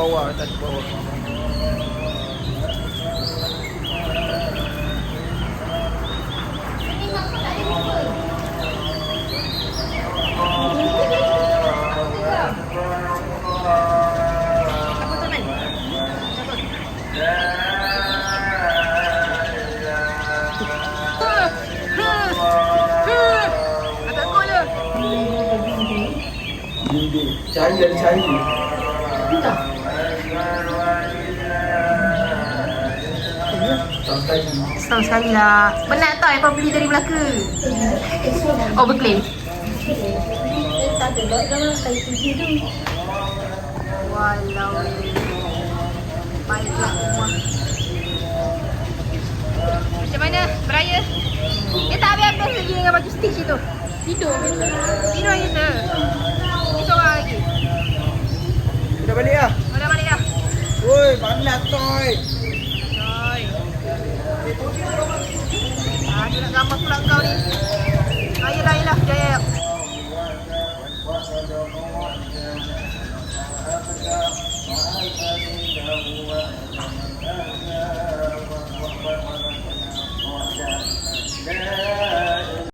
bawah, atas bawah. Cahaya ada cahaya. Setahun sekali lah. Penat tau yang kau beli dari Melaka. Overclaim. Walau. Baiklah semua. Macam mana beraya? Dia tak habis-habis lagi dengan baju stitch itu. Tidur je tu. Ni seorang lagi. Dah balik lah. Oh, dah balik dah. Woi, panas toy. Oi. Dia nak gambar pula kau ni. Yelah, jaya.